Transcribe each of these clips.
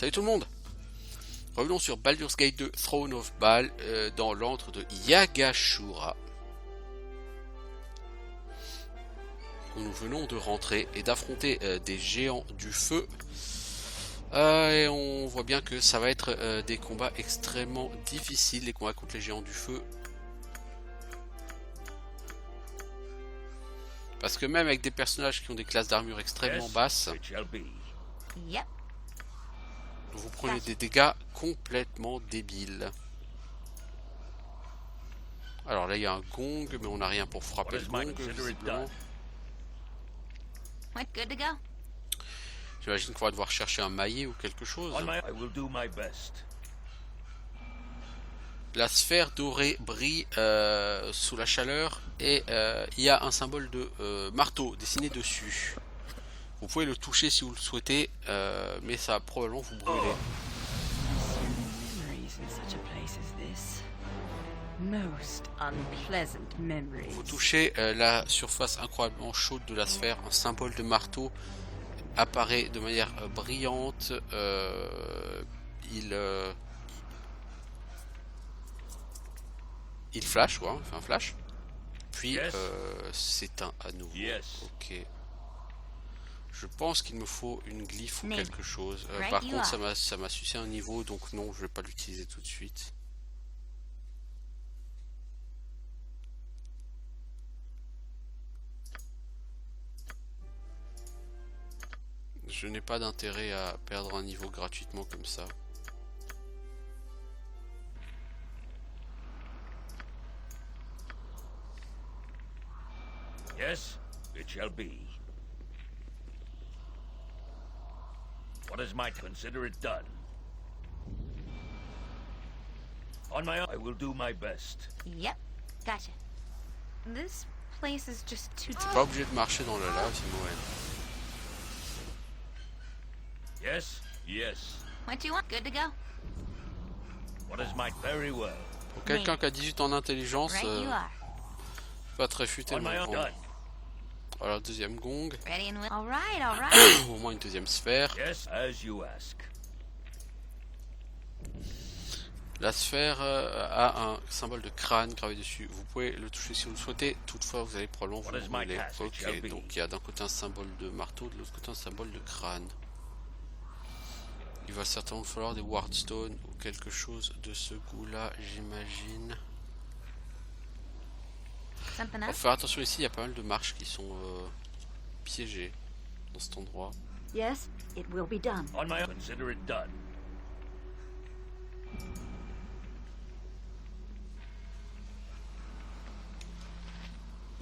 Salut tout le monde. Revenons sur Baldur's Gate 2 Throne of Baal dans l'antre de Yagashura. Nous venons de rentrer et d'affronter des géants du feu. Et on voit bien que ça va être des combats extrêmement difficiles, les combats contre les géants du feu. Parce que même avec des personnages qui ont des classes d'armure extrêmement basses, vous prenez des dégâts complètement débiles. Alors là il y a un gong, mais on n'a rien pour frapper le gong, visiblement. J'imagine qu'on va devoir chercher un maillet ou quelque chose. La sphère dorée brille sous la chaleur et il y a un symbole de marteau dessiné dessus. Vous pouvez le toucher si vous le souhaitez, mais ça va probablement vous brûler. Vous touchez la surface incroyablement chaude de la sphère, un symbole de marteau apparaît de manière brillante. Il flash, ouais, il fait un flash. Puis s'éteint à nouveau. Ok. Je pense qu'il me faut une glyphe ou quelque chose. Par contre, ça m'a sucé un niveau, donc non, je vais pas l'utiliser tout de suite. Je n'ai pas d'intérêt à perdre un niveau gratuitement comme ça. Yes, it shall be. What is my consider it done? On my own, I will do my best. Yep, gotcha. This place is just too. T'es pas obligé de marcher dans la lave, Simone. Yes, yes. What do you want? Good to go. What is my very well? Pour quelqu'un qui a 18 ans d'intelligence, Right you are. pas très futé, On my mais own bon. done. Voilà, deuxième gong. Ready and all right, all right. Au moins une deuxième sphère. Yes, as you ask. La sphère a un symbole de crâne gravé dessus. Vous pouvez le toucher si vous le souhaitez. Toutefois, vous allez probablement vous brûler. Ok, donc il y a d'un côté un symbole de marteau, de l'autre côté un symbole de crâne. Il va certainement falloir des wardstones ou quelque chose de ce goût-là, j'imagine. Something Il faut else? faire attention ici, il y a pas mal de marches qui sont piégées dans cet endroit. Yes, it will be done. On my own, consider it done.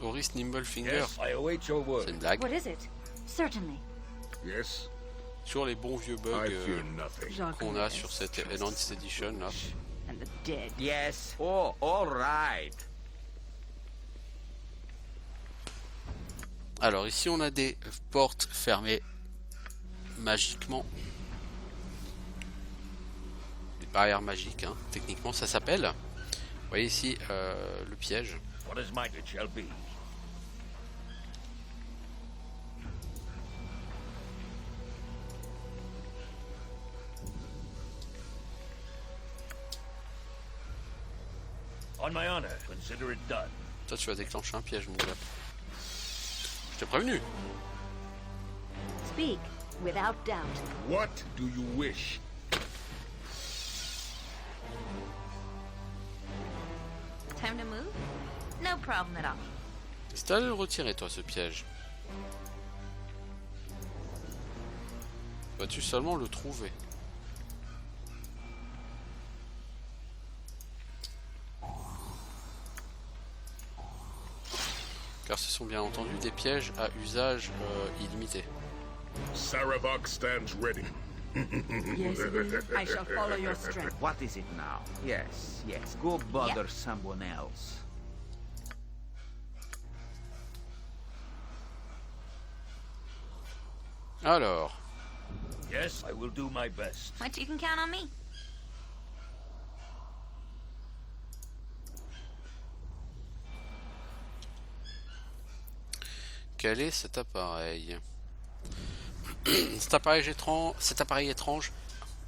Oris Nimblefinger, Yes, I await your word. c'est une blague. What is it? Certainly. Yes, Sur les bons vieux bugs I fear nothing. qu'on a sur cette Enhanced Edition là. And the dead. Yes. Oh, all right. Alors ici on a des portes fermées magiquement. Des barrières magiques, hein. Techniquement ça s'appelle. Vous voyez ici le piège. What is my it shall be. On my honor, consider it done. Toi tu vas déclencher un piège mon gars. Je t'ai prévenu. Speak without doubt. What do you wish? Time to move? No problem at all. Si t'allais le retirer toi ce piège. Vas-tu seulement le trouver? Car ce sont bien entendu des pièges à usage illimité. Sarevok stands ready. Yes, it is. I shall follow your strength. What is it now? Yes, yes. Go bother someone else. Alors, Yes, I will do my best. But you can count on me. quel est cet appareil? Cet appareil étrange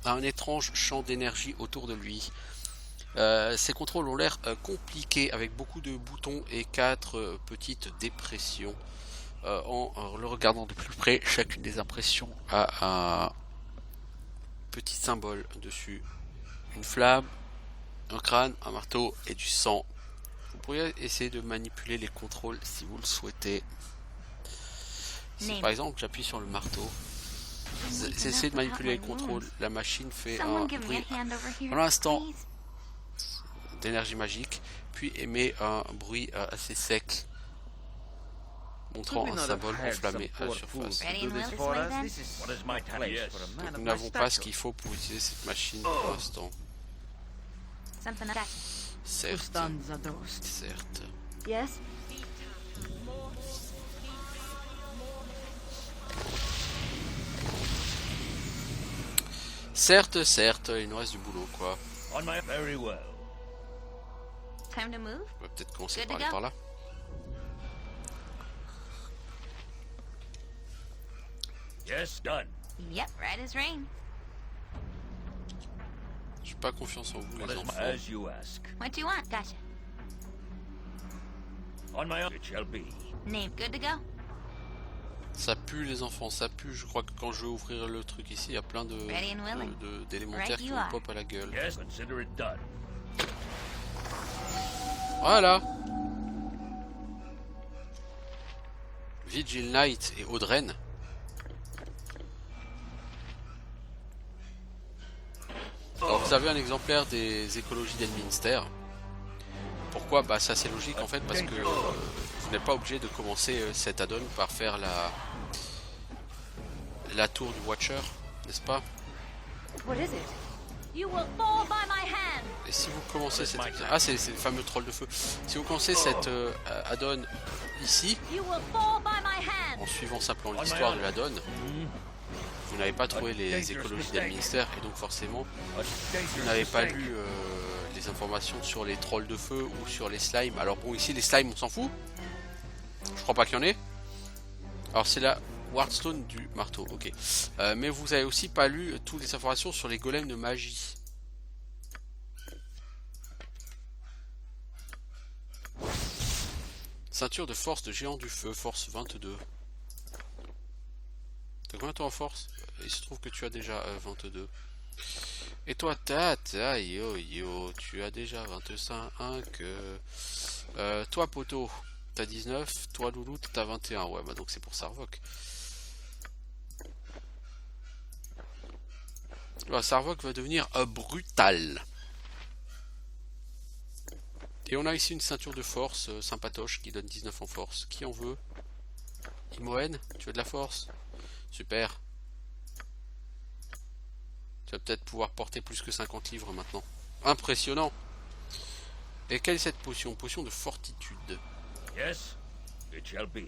a un étrange champ d'énergie autour de lui. Ses contrôles ont l'air compliqués avec beaucoup de boutons et 4 petites dépressions. En le regardant de plus près, chacune des impressions a un petit symbole dessus. Une flamme, un crâne, un marteau et du sang. Vous pourriez essayer de manipuler les contrôles si vous le souhaitez. Si par exemple j'appuie sur le marteau, j'essaie de manipuler les contrôles, la machine fait un bruit pour l'instant d'énergie magique, puis émet un bruit assez sec, montrant un symbole enflammé à la surface. What is my task? Yes. Donc nous n'avons pas ce qu'il faut pour utiliser cette machine pour l'instant. Something like that. Certes, Stanza Dost. certes. Yes? Certes, certes, il nous reste du boulot quoi. On my very well. Time to move? On va peut-être commencer Good par to aller go. par là. Yes, done. Yep, right as rain. J'ai pas confiance en vous What les is enfants. as you ask. What do you want? Gotcha. On my own it shall be. Name good to go? Ça pue les enfants, ça pue. Je crois que quand je vais ouvrir le truc ici, il y a plein Ready and willing. d'élémentaires Right qui you vont are. pop à la gueule. Yes, consider it done. Voilà. Vigil Knight et Audren. Alors vous avez un exemplaire des écologies d'Elminster. Pourquoi? Bah ça c'est logique en fait parce que vous n'êtes pas obligé de commencer cet add-on par faire la tour du Watcher, n'est-ce pas? What is it? You will fall by my hand. Et si vous commencez cette... Ah c'est le fameux troll de feu. Si vous commencez cette add-on ici, You will fall by my hand. en suivant simplement l'histoire de l'add-on, vous n'avez pas trouvé les écologies d'Elminster et donc forcément vous n'avez pas lu les informations sur les trolls de feu ou sur les slimes. Alors bon ici les slimes on s'en fout. Je crois pas qu'il y en ait. Alors c'est la Wardstone du marteau, ok. Mais vous avez aussi pas lu toutes les informations sur les golems de magie. Ceinture de force de géant du feu, force 22. T'as combien toi en force? Il se trouve que tu as déjà 22. Et toi, yo, tu as déjà 25. Toi, poteau, t'as 19. Toi, loulou, t'as 21. Ouais, bah donc c'est pour Sarvok. Voilà, Sarvok va devenir brutal. Et on a ici une ceinture de force sympatoche qui donne 19 en force. Qui en veut? Imoen, tu as de la force? Super. Tu vas peut-être pouvoir porter plus que 50 livres maintenant. Impressionnant. Et quelle est cette potion? Potion de fortitude. Yes, it shall be.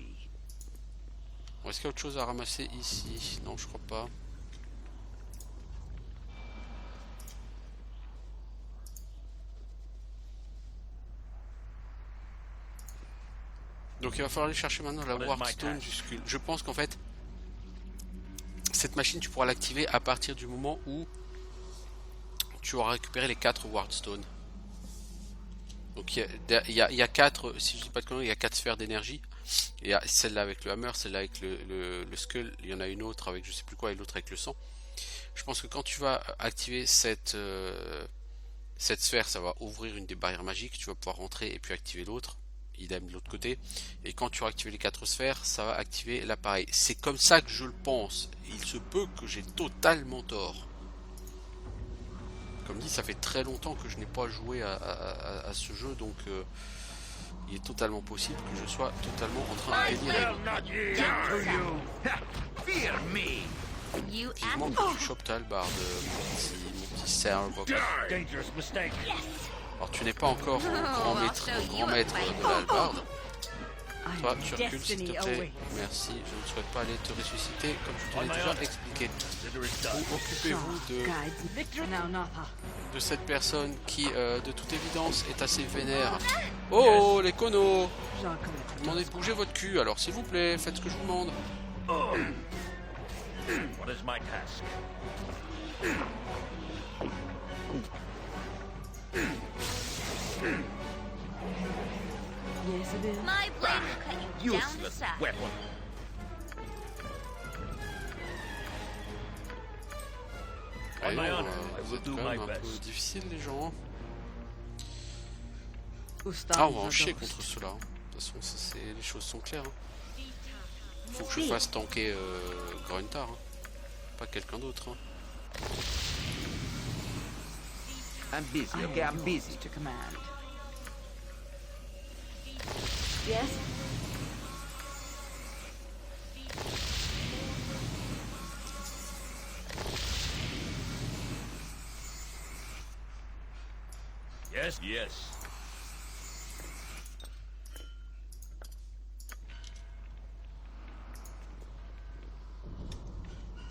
Bon, est-ce qu'il y a autre chose à ramasser ici? Non, je crois pas. Donc il va falloir aller chercher maintenant la Wardstone du Skull. Je pense qu'en fait, cette machine tu pourras l'activer à partir du moment où tu auras récupéré les 4 Wardstones. Donc il y a 4, si je dis pas de conneries, il y a 4 sphères d'énergie. Il y a celle-là avec le hammer, celle-là avec le skull, il y en a une autre avec je sais plus quoi et l'autre avec le sang. Je pense que quand tu vas activer cette sphère, ça va ouvrir une des barrières magiques, tu vas pouvoir rentrer et puis activer l'autre. Idem de l'autre côté, et quand tu auras activé les 4 sphères, ça va activer l'appareil. C'est comme ça que je le pense. Il se peut que j'ai totalement tort. Comme dit, ça fait très longtemps que je n'ai pas joué à ce jeu, donc il est totalement possible que je sois totalement en train de délirer. Fear me. You Vivement que tu chopes ta hallebarde, mon petit Sarvok. Dangerous mistake. Alors tu n'es pas encore grand maître de la hallebarde. Toi, tu recules s'il te plaît. Merci, je ne souhaite pas aller te ressusciter comme je te l'ai déjà expliqué. Consider it done. Vous occupez-vous Guide. Now, Napa. de cette personne qui, de toute évidence, est assez vénère. Oh, les connos! Jacques. Vous demandez de bouger votre cul, alors s'il vous plaît, faites ce que je vous demande. What is my task? Yes, it is. My blade will cut you down to Useless size. weapon. On my Voyons, honor, I vous will êtes do quand my même un peu best. difficiles les gens. Ustaz Ah, on va en is a chier ghost. contre ceux-là. hein. De toute façon, les choses sont claires. hein. Faut que je fasse tanker Gruntar. hein. Pas quelqu'un d'autre. hein. I'm busy, I okay? am I'm busy. yours to command. Yes? Yes, yes.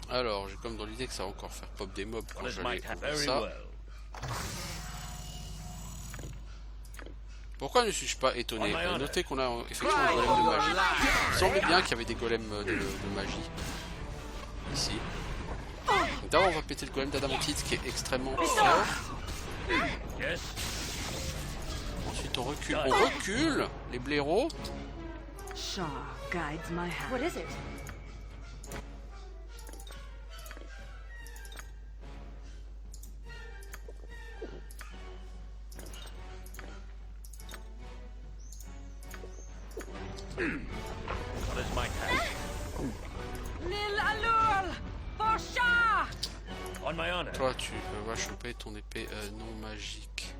Alors, j'ai comme dans l'idée que ça va encore faire pop des mobs quand What is my j'allais task? ouvrir Very ça. well. Pourquoi ne suis-je pas étonné? On my honor. Notez qu'on a effectivement un golem de magie. Il semblait bien qu'il y avait des golems de magie. Ici. Donc d'abord on va péter le golem d'adamantite qui est extrêmement fort. Yes. Ensuite on recule. On recule les blaireaux. Shah guides my hand. What is it? What is my task? Lil Alul! For Shah! On my honor. Toi tu vas choper ton épée non magique.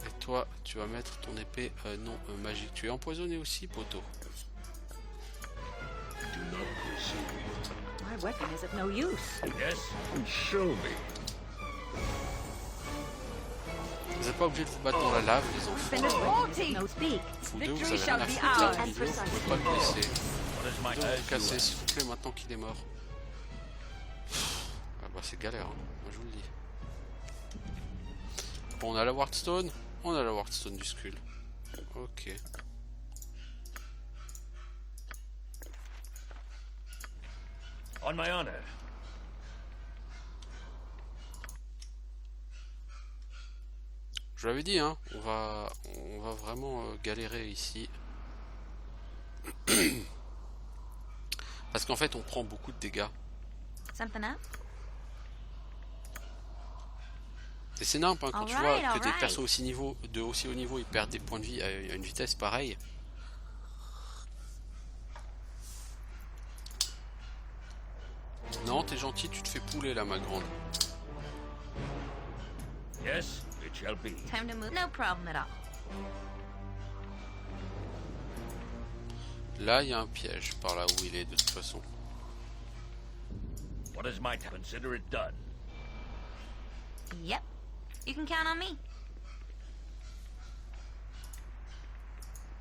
Et toi tu vas mettre ton épée non magique. Tu es empoisonné aussi, poteau. Do not pursue. My weapon is of no use. Yes. Show me. Vous n'êtes pas obligé de vous battre dans la lave, les enfants. Finish weapon is of no speak. Vous deux, vous Victory avez shall rien à be foutre de la ours. vidéo, vous pouvez pas le blesser. What is my Vous task? casser s'il vous plaît maintenant qu'il est mort. Ah bah c'est galère, hein. Moi je vous le dis. Bon, on a la Wardstone. On a la Wardstone du Skull. Ok. On my honor. Je l'avais dit, hein, on va vraiment galérer ici. Parce qu'en fait on prend beaucoup de dégâts. Something up? Et c'est nimp hein, quand tu Alright, vois que des alright. persos aussi haut niveau ils perdent des points de vie à une vitesse pareille. Non, t'es gentil, tu te fais pouler là ma grande. Yes, it shall be. Time to move. No problem at all. Là il y a un piège par là où il est de toute façon. What is my task? Consider it done. Yep. You can count on me.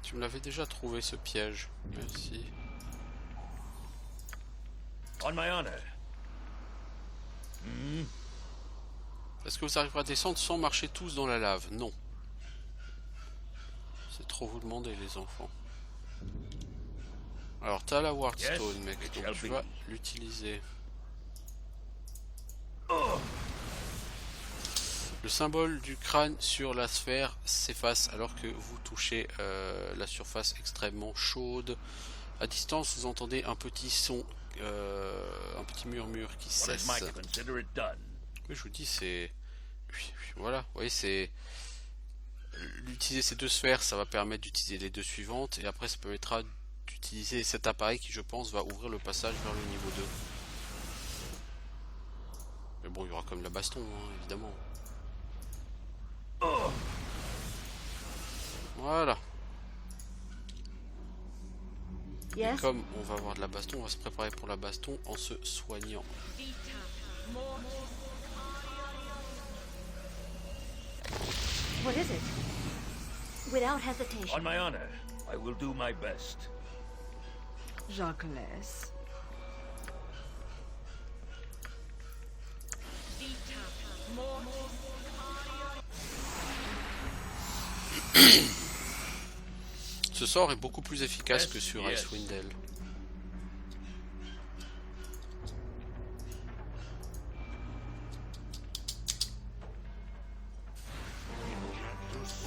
Tu me l'avais déjà trouvé ce piège. Merci. On my honor. Est-ce que vous arriverez à descendre sans marcher tous dans la lave? Non. C'est trop vous demander les enfants. Alors t'as la Wardstone Yes, mec, it donc shall tu be. vas l'utiliser. Le symbole du crâne sur la sphère s'efface alors que vous touchez la surface extrêmement chaude. À distance vous entendez un petit son, un petit murmure qui What is cesse. my task? Consider it done. Oui, je vous dis, c'est... Voilà, vous voyez, c'est... L'utiliser ces deux sphères, ça va permettre d'utiliser les deux suivantes, et après ça permettra d'utiliser cet appareil qui, je pense, va ouvrir le passage vers le niveau 2. Mais bon, il y aura comme la baston, hein, évidemment. Voilà. Et comme on va avoir de la baston, on va se préparer pour la baston en se soignant. What is it? Without hesitation. On my honor, I will do my best. Jacques laisse. Ce sort est beaucoup plus efficace que sur Icewind Dale.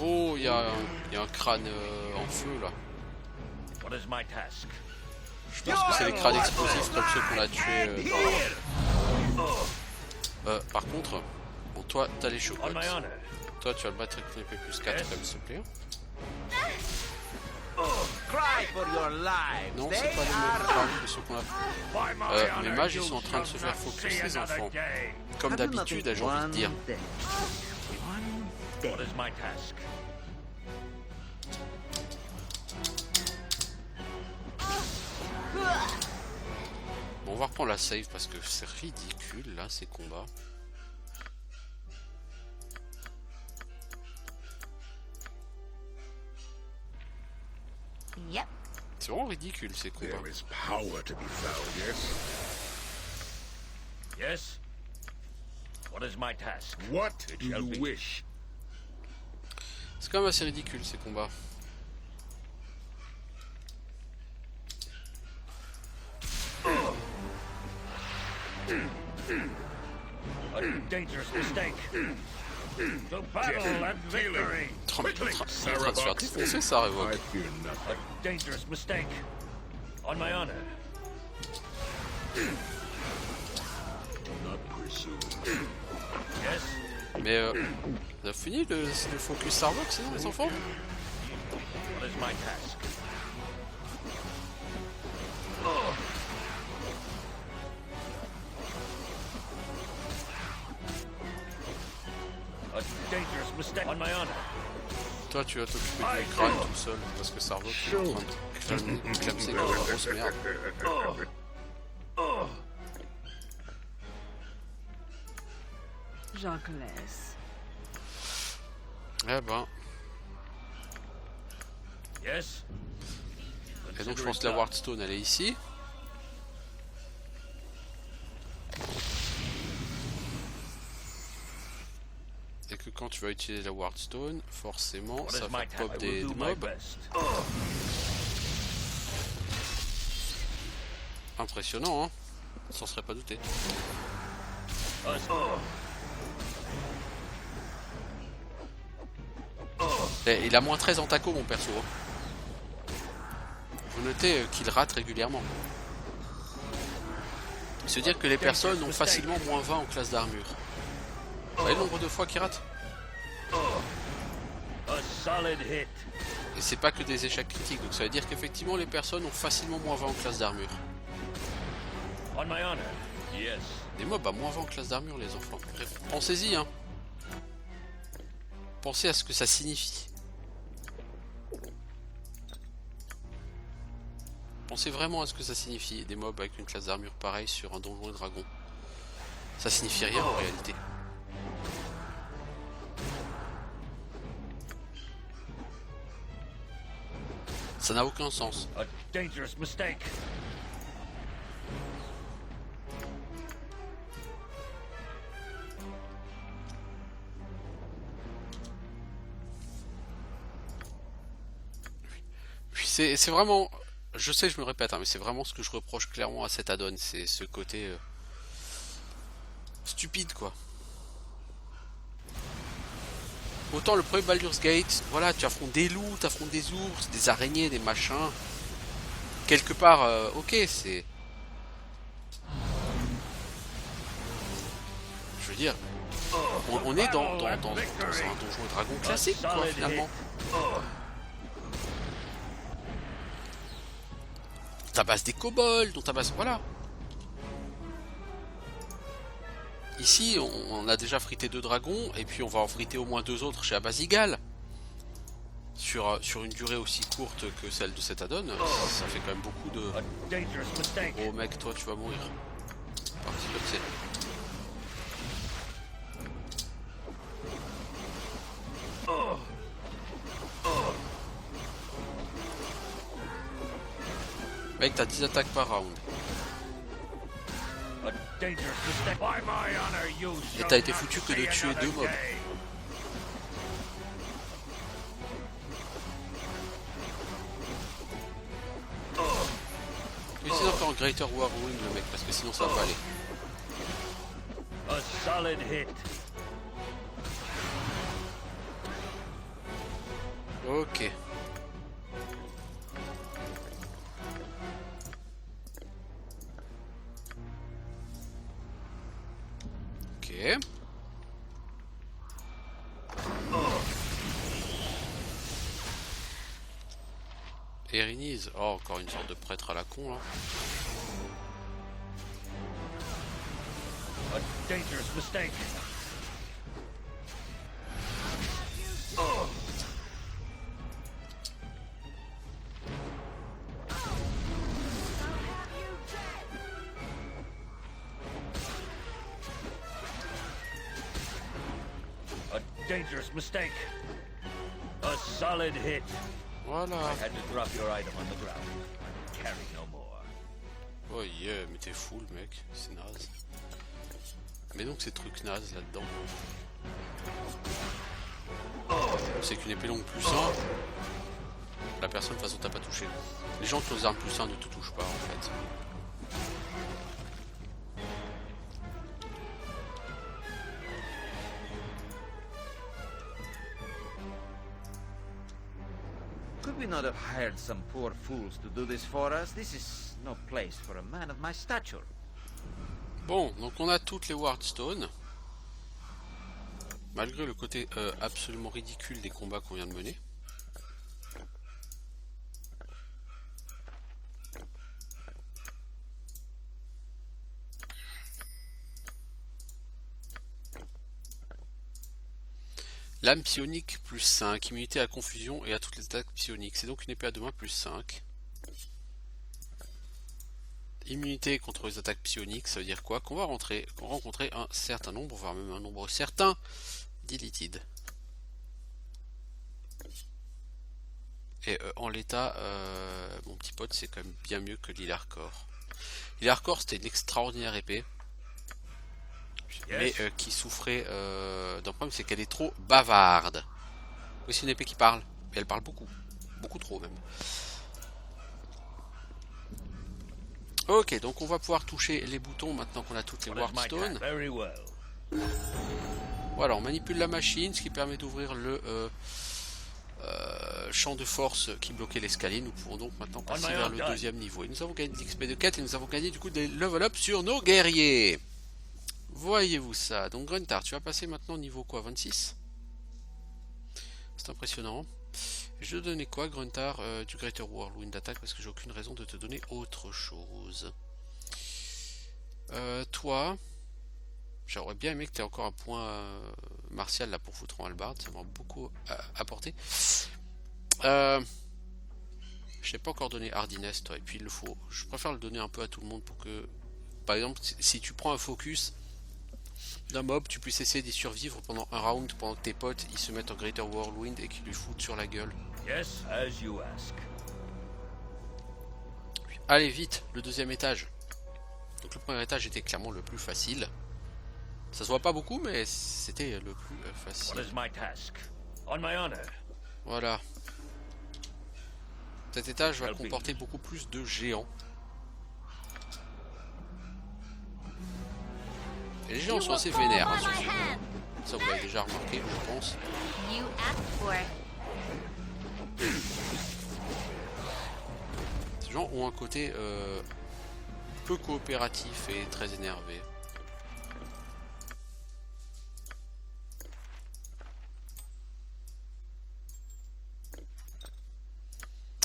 Oh, il y a un crâne en feu là. What is my task? Je pense que c'est les crânes explosifs comme ceux qu'on a tués par contre, bon, toi t'as les On chocottes. my honor. Toi tu vas le battre avec ton épée plus 4 comme s'il te plaît. Cry for your lives. Non, c'est They pas les mêmes are crânes que ceux qu'on a. By my honor, Les mages ils you sont en train de se shall faire not focus see les another enfants. day. Comme I do not d'habitude, think j'ai envie de dire. one day. One day. What is my task? Bon, on va reprendre la save parce que c'est ridicule là ces combats. Yep. C'est vraiment ridicule ces combats. There is power to be found, yes? Yes? What is my task? What It do shall you be. wish? C'est quand même assez ridicule ces combats. A dangerous mistake. To battle and victory. Oh, mais il est en train de se faire défoncer ça I révoque. fear nothing. A dangerous mistake. On my honor. Not presume. Yes? Mais on a fini le focus Starbucks sinon les enfants? What is my task? A dangerous mistake. On my honor. Toi tu vas t'occuper du crâne tout seul parce que Starbucks est en train de clamser comme une grosse merde. Jacques. Eh ben, Yes? et donc je pense que la Wardstone elle est ici. Et que quand tu vas utiliser la Wardstone, forcément What ça is va my faire task? pop I will des do my mobs. best. Impressionnant hein, s'en serait pas douté. Et il a moins 13 en taco mon perso. Vous notez qu'il rate régulièrement. Se dire que les personnes ont facilement moins 20 en classe d'armure. Vous voyez le nombre de fois qu'il rate? A solid hit. Et c'est pas que des échecs critiques, donc ça veut dire qu'effectivement les personnes ont facilement moins 20 en classe d'armure. On my honor. Yes. Des mobs à moins 20 en classe d'armure les enfants. Bref, pensez-y hein. Pensez à ce que ça signifie. Pensez vraiment à ce que ça signifie, des mobs avec une classe d'armure pareille sur un donjon et dragon. Ça signifie rien en réalité. Ça n'a aucun sens. A dangerous mistake. Puis c'est vraiment... Je sais, je me répète, hein, mais c'est vraiment ce que je reproche clairement à cet add-on. C'est ce côté... stupide, quoi. Autant le premier Baldur's Gate, voilà, tu affrontes des loups, tu affrontes des ours, des araignées, des machins. Quelque part, ok, c'est... Je veux dire, on est dans un donjon et dragon classique, quoi, finalement. On tabasse des kobolds, on tabasse... Voilà. Ici, on a déjà frité 2 dragons, et puis on va en friter au moins 2 autres chez Abazigal. Sur une durée aussi courte que celle de cet add-on, ça fait quand même beaucoup de... A dangerous mistake. Oh mec, toi tu vas mourir. Parti comme c'est. Mec, t'as 10 attaques par round. A dangerous mistake. By my honor, you Et shall t'as été not foutu que de see tuer another 2 mobs. day. Essayez d'en faire en Greater Whirlwind le mec, parce que sinon ça va pas aller. A solid hit. Ok. Ok. Erinise. Oh, encore une sorte de prêtre à la con là. A dangerous mistake. A dangerous mistake. A solid hit. Voilà. I had to drop your item on the ground. Carry no more. Oh yeah, mais t'es fou le mec, c'est naze. Mais donc ces trucs nazes là-dedans. C'est qu'une épée longue plus 1, la personne de toute façon t'a pas touché. Les gens qui ont des armes plus 1 ne te touchent pas en fait. Could we not have hired some poor fools to do this for us? This is no place for a man of my stature. Bon, donc on a toutes les Wardstones. Malgré le côté absolument ridicule des combats qu'on vient de mener. Lame psionique plus 5, immunité à la confusion et à toutes les attaques psioniques. C'est donc une épée à deux mains plus 5. Immunité contre les attaques psioniques, ça veut dire quoi? Qu'on va rencontrer un certain nombre, voire même un nombre certain d'illitides. Et en l'état, mon petit pote, c'est quand même bien mieux que l'Ilarcor. L'Ilarcor, c'était une extraordinaire épée. Mais qui souffrait d'un problème, c'est qu'elle est trop bavarde. Oui, c'est une épée qui parle, mais elle parle beaucoup. Beaucoup trop même. Ok, donc on va pouvoir toucher les boutons maintenant qu'on a toutes les Wardstones. Voilà, on manipule la machine, ce qui permet d'ouvrir le champ de force qui bloquait l'escalier. Nous pouvons donc maintenant passer vers le deuxième niveau. Et nous avons gagné de l'XP de 4 et nous avons gagné du coup des level up sur nos guerriers. Voyez-vous ça. Donc Gruntar, tu vas passer maintenant au niveau quoi, 26? C'est impressionnant. Je vais te donner quoi, Gruntar? Du Greater Whirlwind d'attaque, parce que j'ai aucune raison de te donner autre chose. Toi, j'aurais bien aimé que tu aies encore un point martial là pour foutre en hallebarde, ça m'a beaucoup apporté. Je t'ai pas encore donné hardiness, toi, et puis il le faut. Je préfère le donner un peu à tout le monde pour que, par exemple, si tu prends un focus d'un mob, tu puisses essayer d'y survivre pendant un round, pendant que tes potes ils se mettent en Greater Whirlwind et qu'ils lui foutent sur la gueule. Yes, as you ask. Allez vite, le deuxième étage. Donc le premier étage était clairement le plus facile. Ça se voit pas beaucoup, mais c'était le plus facile. What is my task? On my honor. Voilà. Cet étage va comporter beaucoup plus de géants. Et les géants sont assez vénères hein, sur ce jeu. Ça vous l'avez déjà remarqué, je pense. You asked for it. Ces gens ont un côté peu coopératif et très énervé.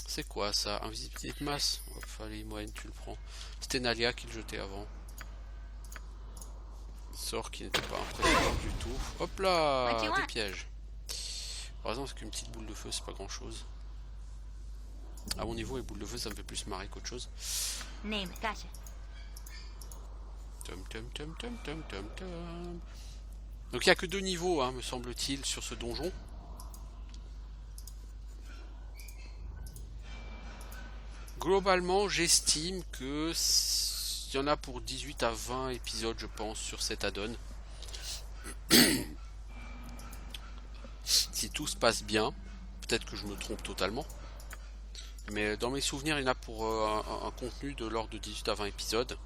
C'est quoi ça? Invisibilité de masse? Allez, moyenne, tu le prends. C'était Nalia qui le jetait avant. Sort qui n'était pas impressionnant du tout. Hop là, des pièges. Par exemple, parce qu'une petite boule de feu, c'est pas grand chose. À mon niveau, les boules de feu, ça me fait plus marrer qu'autre chose. Name, gotcha. Tum tum tum tum tum tum tum. Donc il n'y a que 2 niveaux, hein, me semble-t-il, sur ce donjon. Globalement, j'estime que il y en a pour 18 à 20 épisodes, je pense, sur cet add-on. Si tout se passe bien, peut-être que je me trompe totalement. Mais dans mes souvenirs, il y en a pour un contenu de l'ordre de 18 à 20 épisodes.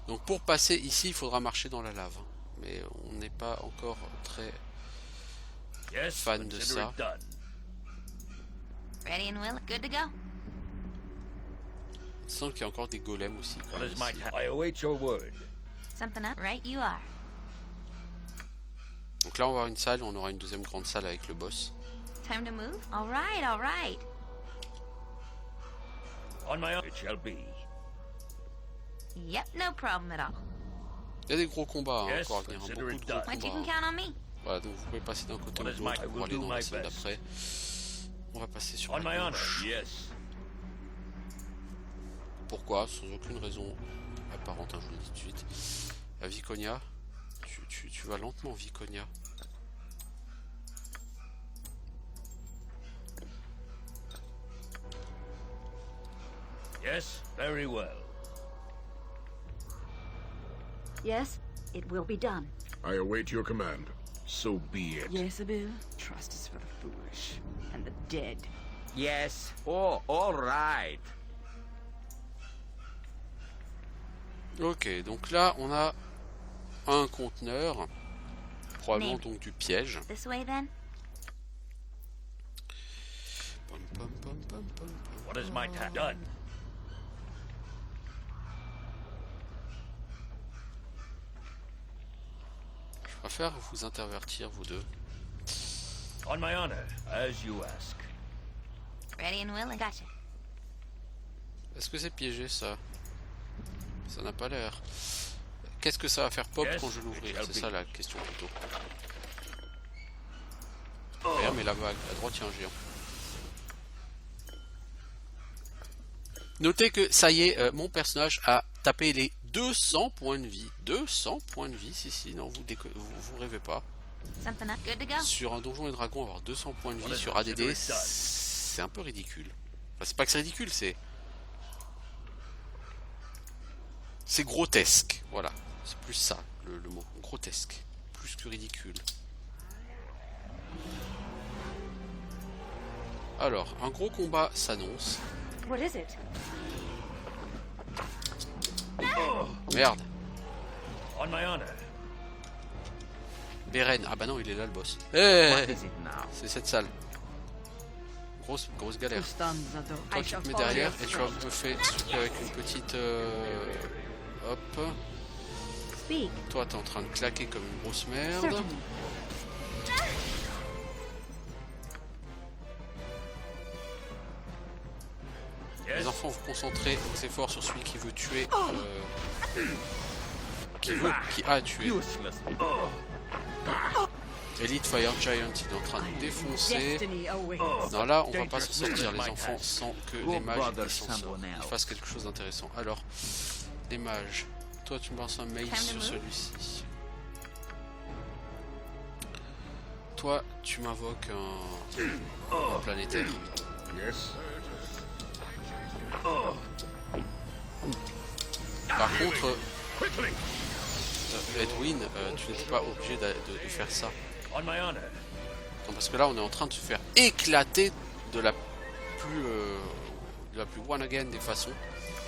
Donc pour passer ici, il faudra marcher dans la lave. Mais on n'est pas encore très Yes, fan de consider ça. it done. Ready and will, good to go. Je sens qu'il y a encore des golems aussi. Quand What même is my ici. task? I await your word. Something up? Right, you are. Donc là, on va avoir une salle, on aura une deuxième grande salle avec le boss. Time to move? All right, all right. On my own it shall be. Yep, no problem at all. Il y a des gros combats hein, Yes, encore à venir, hein, consider beaucoup it de gros done. What, you combats. can hein. count on me. Voilà, donc vous pouvez passer d'un côté ou What de is my- l'autre I pour will aller do dans la my scène best. d'après. On va passer sur On la my honor, gauche. yes. Pourquoi? Sans aucune raison apparente, hein, je vous le dis tout de suite. À Viconia, tu vas lentement, Viconia. Yes, very well. Yes, it will be done. I await your command. So be it. Jezebel, trust is for the foolish and the dead. Yes. Oh, all right. Ok, donc là on a un conteneur, probablement Mais- donc du piège. This way then? Pom, pom, pom, pom, pom, pom. What is my task? Done. Je préfère vous intervertir vous deux. On my honor, as you ask. Ready and will, and gotcha. Est-ce que c'est piégé ça? Ça n'a pas l'air. Qu'est-ce que ça va faire pop Yes, quand je l'ouvrir? it shall C'est be. ça la question plutôt. Regarde, mais là-bas à droite il y a un géant. Notez que ça y est, mon personnage a tapé les 200 points de vie. 200 points de vie, si, non, vous rêvez pas. Something up? Good to go? Sur un donjon et dragon, avoir 200 points de vie Voilà, sur c'est ADD, consider it done. c'est un peu ridicule. Enfin, c'est pas que c'est ridicule, c'est grotesque, voilà. C'est plus ça, le mot, grotesque. Plus que ridicule. Alors, un gros combat s'annonce. What is it? Merde, On my honor. Beren. Ah bah non, il est là le boss. What Eh, is it now? c'est cette salle. Grosse galère. Ustanzado. Toi, I tu shall te mets follow derrière your et tu vas strength. me faire souffler avec une petite... hop. Speak. Toi, t'es en train de claquer comme une grosse merde. Certainly. Les Yes. enfants, vous concentrez vos efforts sur celui qui veut tuer... qui a tué. Useless. Elite Fire Giant, il est en train de défoncer. Destiny awaits. Non, là, on va pas s'en sortir, les enfants, sans que Go les mages bother ils s'en sortent. someone Ils else. fassent quelque chose d'intéressant. Alors, les mages, toi, tu me penses un mail Time to sur move. celui-ci. Toi, tu m'invoques un planétaire. Yes. Par contre, Quickly. Edwin, tu n'es pas obligé de faire ça. On my honor. Non, parce que là, on est en train de se faire éclater de la plus one again des façons.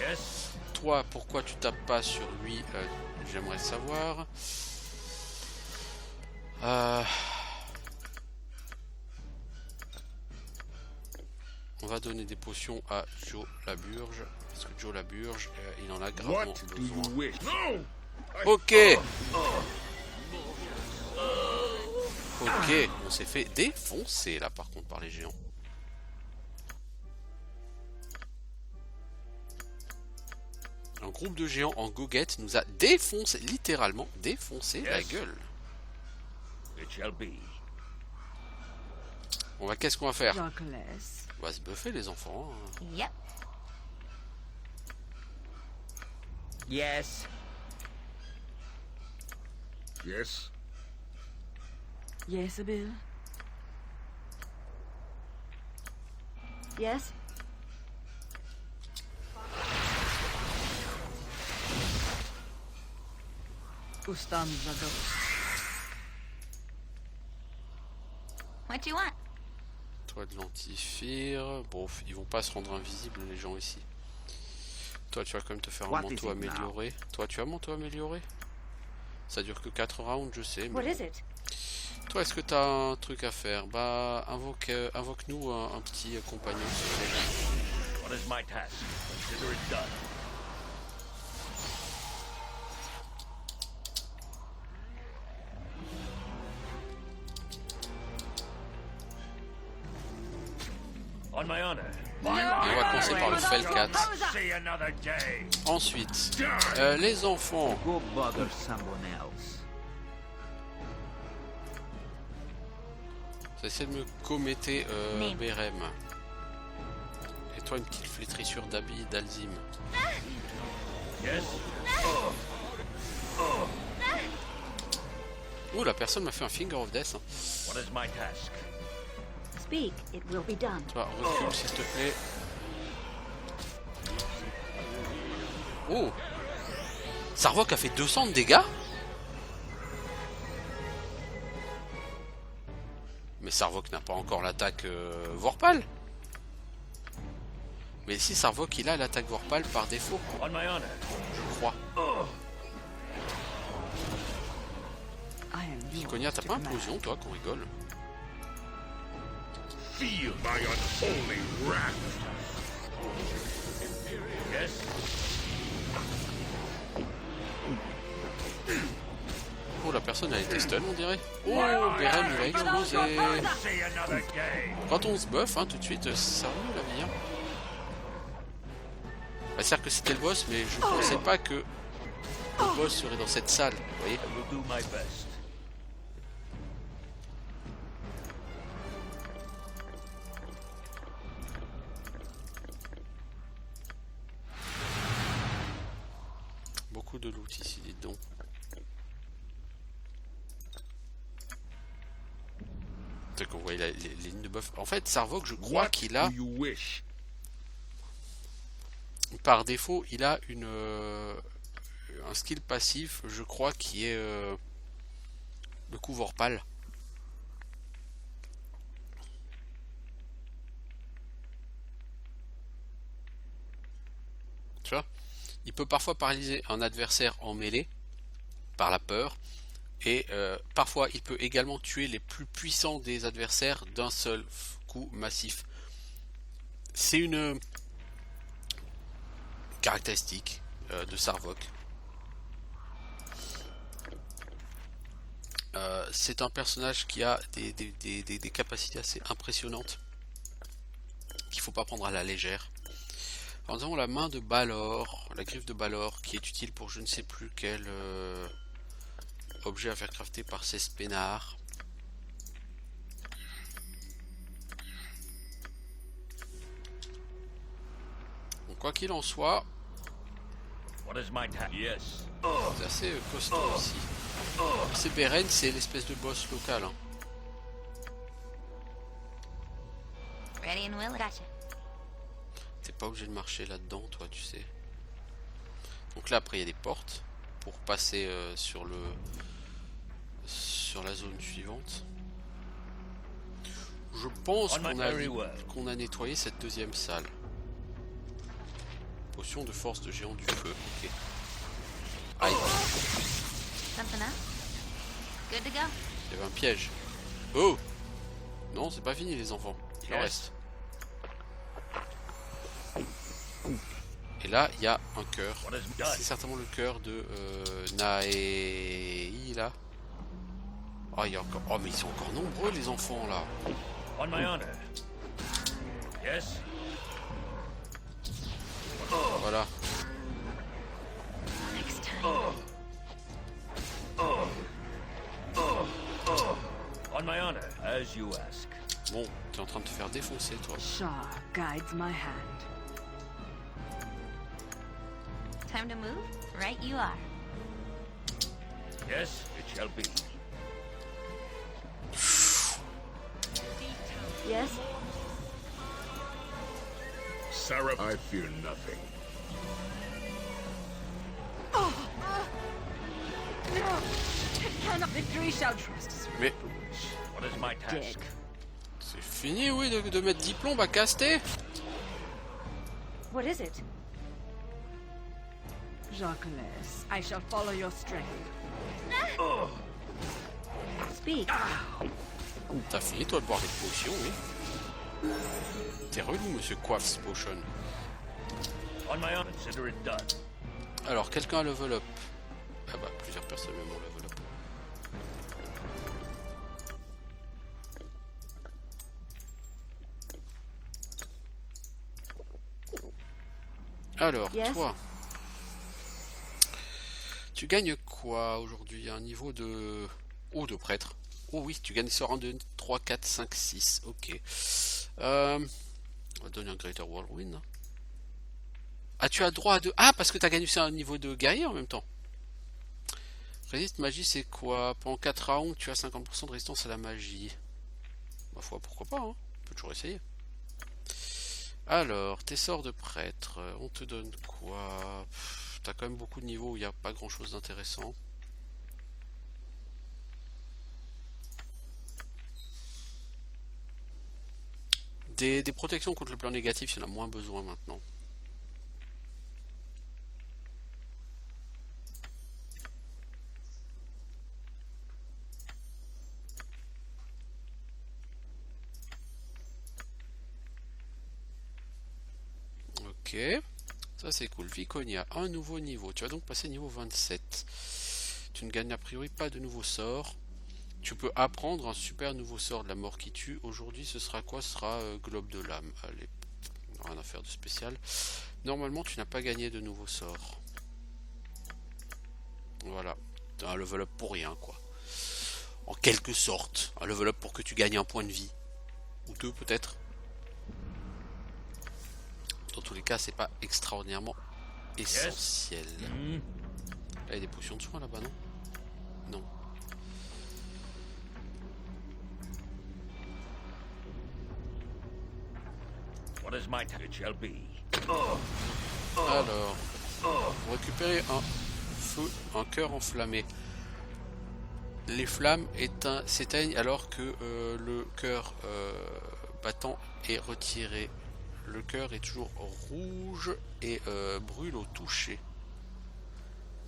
Yes. Toi, pourquoi tu tapes pas sur lui? J'aimerais savoir. On va donner des potions à Joe Laburge. Parce que Joe Laburge, il en a gravement What do besoin. you wish? No. Ok. Ok, on s'est fait défoncer là par contre par les géants. Un groupe de géants en goguette nous a défoncé, littéralement défoncé la Yes. gueule. It shall be. Qu'est-ce qu'on va faire? Darkless. On va se buffer les enfants. hein. Yep. Yes. Yes. Jezebel. Yes. Ustanzado. What do you want? Toi de l'antifire. Bon, ils vont pas se rendre invisibles les gens ici. Toi tu vas quand même te faire un What manteau is it amélioré. Toi tu as un manteau amélioré? Ça dure que 4 rounds, je sais. What Mais... is it? Toi, est-ce que tu as un truc à faire? Bah, invoque-nous un petit compagnon. s'il te plaît. What is my task? Consider it done. On my honor. On va commencer par le Felcat. See another day. Ensuite, les enfants. Go bother someone else. J'essaie de me commettre Name. Berem. Et toi, une petite flétrissure d'Abi d'Alzim. Yes. Ouh, la personne m'a fait un Finger of Death. What is my task? Speak, it will be done. Toi, recule s'il te plaît. Oh, Sarvok a fait 200 de dégâts. Mais Sarvok n'a pas encore l'attaque Vorpal. Mais si Sarvok il a l'attaque Vorpal par défaut, On my honor. je crois. I am yours Konya, t'as to pas command. implosion toi qu'on rigole? Feel my unholy wrath. Yes. Oh, la personne elle était stun on dirait. Oh, Berem il va exploser. See another day. Quand on se buff tout de suite, ça roule la vie. Bah, c'est-à-dire que c'était le boss, mais je pensais pas que le boss serait dans cette salle. Vous voyez? I will do my best. Beaucoup de loot ici, dites donc. C'est qu'on voit les lignes de buff. En fait, Sarvok, je crois What qu'il a, do you wish? par défaut, il a un skill passif, je crois, qui est le coup Vorpal. Tu vois? Il peut parfois paralyser un adversaire en mêlée par la peur. Et parfois, il peut également tuer les plus puissants des adversaires d'un seul coup massif. C'est une caractéristique de Sarvok. C'est un personnage qui a des capacités assez impressionnantes qu'il ne faut pas prendre à la légère. Alors, nous avons la main de Balor, la griffe de Balor, qui est utile pour je ne sais plus quel objet à faire crafter par ces spénards. Donc, quoi qu'il en soit, What is my task? Yes. c'est assez costaud aussi. C'est Beren, c'est l'espèce de boss local. Ready and willing. Gotcha. T'es pas obligé de marcher là-dedans, toi, tu sais. Donc là, après, il y a des portes pour passer sur la zone suivante. Je pense qu'on a nettoyé cette deuxième salle. Potion de force de géant du feu. Ok. Aïe, Something else? Good to go. il y avait un piège. Oh! Non, c'est pas fini, les enfants. Il en reste. Et là, il y a un cœur. What is done? C'est certainement le cœur de Naei, là. Oh, il y a encore... oh, mais ils sont encore nombreux, les enfants, là. On my honor. Yes. Voilà. Next time. On my honor. As you ask. Bon, t'es en train de te faire défoncer, toi. Shar guides my hand. Time to move? Right you are. Yes, it shall be. Yes? Sarah, I fear nothing. No! It cannot. Victory shall trust us. Mais What is my task? Dead. C'est fini, oui, de mettre 10 plombs à caster. What is it? Jacques, I shall follow your strength. Speak. T'as fini, toi, de boire des potions, oui. T'es relou, monsieur Quaffs Potion. On my own, consider it done. Alors, quelqu'un a level up. Ah bah, plusieurs personnes même ont level up. Alors, Yes. toi, tu gagnes quoi aujourd'hui? Un niveau de... Oh, de prêtre. Oh oui, tu gagnes sur un 2, 3, 4, 5, 6. Ok. On va donner un Greater Whirlwind. Ah, tu as droit à 2... Ah, parce que tu as gagné sur un niveau de guerrier en même temps. Résiste magie, c'est quoi? Pendant 4 rounds, tu as 50% de résistance à la magie. Ma foi, pourquoi pas, hein? On peut toujours essayer. Alors, tes sorts de prêtre, on te donne quoi? T'as quand même beaucoup de niveaux où il n'y a pas grand chose d'intéressant. Des protections contre le plan négatif, il y en a moins besoin maintenant. Ok, ça c'est cool. Viconia, un nouveau niveau. Tu vas donc passer niveau 27. Tu ne gagnes a priori pas de nouveau sort. Tu peux apprendre un super nouveau sort de la mort qui tue. Aujourd'hui, ce sera quoi? Ce sera Globe de l'âme. Allez, rien à faire de spécial. Normalement, tu n'as pas gagné de nouveau sort. Voilà. T'as un level up pour rien, quoi. En quelque sorte. Un level up pour que tu gagnes un point de vie. Ou deux, peut-être. Dans tous les cas, c'est pas extraordinairement essentiel. Là, il y a des potions de soin là-bas, non? Non. What is my target shall be. Alors, vous récupérez un feu, un cœur enflammé. Les flammes s'éteignent alors que le cœur battant est retiré. Le cœur est toujours rouge et brûle au toucher.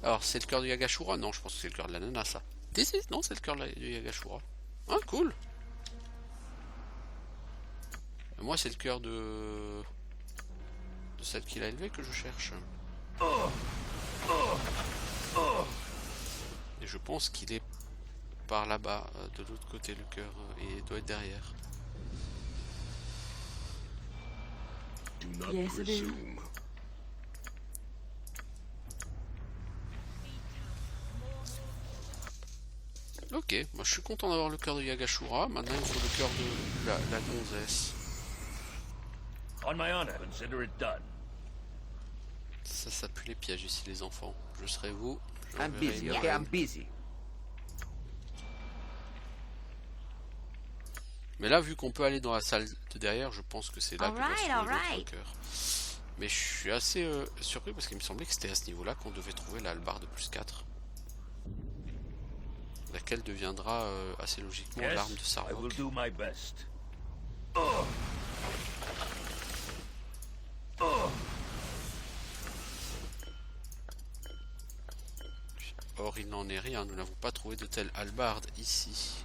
Alors, c'est le cœur de Yagashura? Non, je pense que c'est le cœur de la nana, ça. Non, c'est le cœur de Yagashura. Ah, cool. Moi, c'est le cœur de celle qui l'a élevé que je cherche. Et je pense qu'il est par là-bas, de l'autre côté, le cœur, et il doit être derrière. Do not Yes, it is. presume. Ok, moi je suis content d'avoir le cœur de Yagashura. Maintenant, il faut le cœur de la gonzesse. On my honor, consider it done. Ça pue les pièges ici, les enfants. Je serai vous. je I'm verrai busy, une okay? reine. I'm busy. Mais là, vu qu'on peut aller dans la salle de derrière, je pense que c'est là que doit se Alright, trouver l'autre alright. cœur. Mais je suis assez surpris parce qu'il me semblait que c'était à ce niveau-là qu'on devait trouver la hallebarde de plus 4. Laquelle deviendra assez logiquement Yes, l'arme de I will Sarvok. do my best. Or, il n'en est rien, nous n'avons pas trouvé de telle hallebarde ici.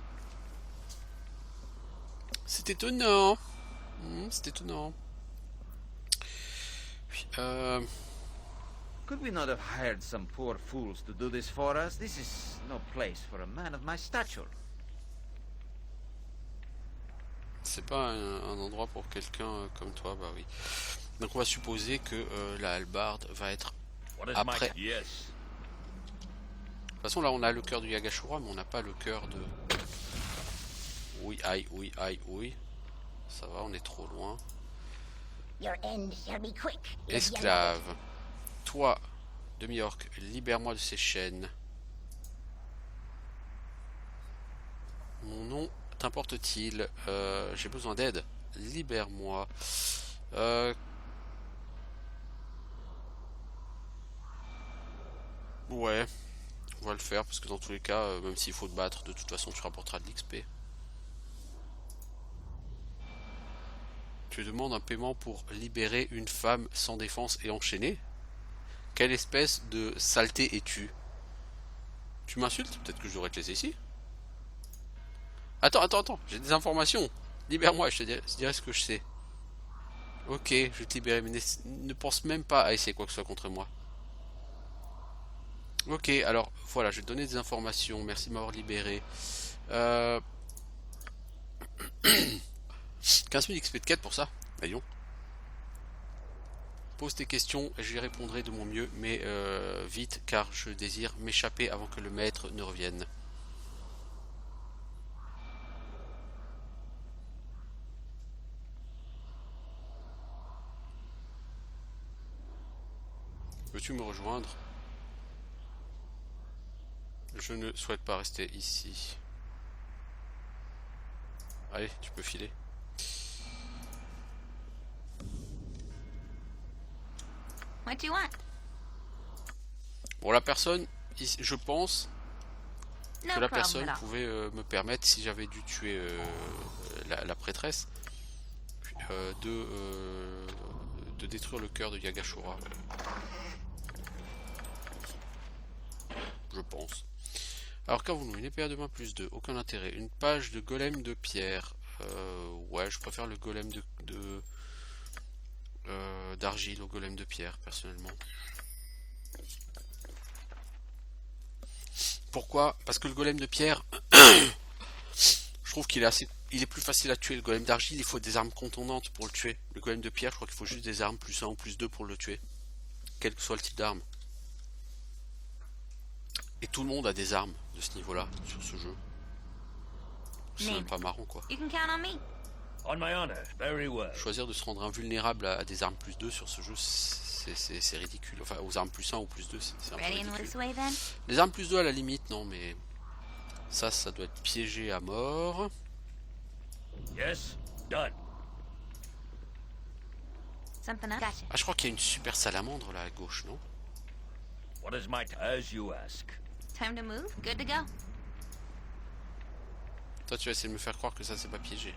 C'est étonnant. C'est étonnant. Puis, Could we not have hired some poor fools to do this for us? This is no place for a man of my stature. c'est pas un endroit pour quelqu'un comme toi, bah oui. Donc on va supposer que la hallebarde va être... What is Après. my... Yes. De toute façon là on a le cœur du Yagashura, mais on n'a pas le cœur de... Oui, aïe, oui, aïe, oui. Ça va, on est trop loin. Your end shall be quick. Esclave. Toi, demi-orc, libère-moi de ces chaînes. Mon nom t'importe-t-il? J'ai besoin d'aide. Libère-moi. Ouais, on va le faire parce que dans tous les cas, même s'il faut te battre, de toute façon tu rapporteras de l'XP. Tu demandes un paiement pour libérer une femme sans défense et enchaînée? Quelle espèce de saleté es-tu? Tu m'insultes? Peut-être que je devrais te laisser ici. Attends, j'ai des informations. Libère-moi, je te dirai ce que je sais. Ok, je vais te libérer, mais ne pense même pas à essayer quoi que ce soit contre moi. Ok, alors voilà, je vais te donner des informations. Merci de m'avoir libéré. 15 000 XP de quête pour ça. Voyons. Pose tes questions et j'y répondrai de mon mieux, mais vite, car je désire m'échapper avant que le maître ne revienne. Veux-tu me rejoindre? Je ne souhaite pas rester ici. Allez, tu peux filer. What do you want? Bon, la personne, je pense No que la problem personne at all. pouvait me permettre, si j'avais dû tuer la prêtresse, de détruire le cœur de Yagashura. Je pense. Alors qu'avons-nous? Une épée à 2 mains plus 2, aucun intérêt. Une page de golem de pierre. Ouais, je préfère le golem d'argile au golem de pierre, personnellement. Pourquoi? Parce que le golem de pierre, je trouve qu'il est il est plus facile à tuer. Le golem d'argile, il faut des armes contondantes pour le tuer. Le golem de pierre, je crois qu'il faut juste des armes plus 1 ou plus 2 pour le tuer. Quel que soit le type d'arme. Et tout le monde a des armes de ce niveau-là, sur ce jeu. C'est même pas marrant, quoi. You can count on me. On my honor, very well. Choisir de se rendre invulnérable à des armes plus 2 sur ce jeu, c'est ridicule. Enfin, aux armes plus 1 ou plus 2, c'est un peu Ready in ridicule. this way then? Les armes plus 2 à la limite, non, mais... Ça doit être piégé à mort. Yes, done. Something else? Gotcha. Ah, je crois qu'il y a une super salamandre là à gauche, non? What is my as you ask? Time to move? Good to go. Toi, tu vas essayer de me faire croire que ça, c'est pas piégé.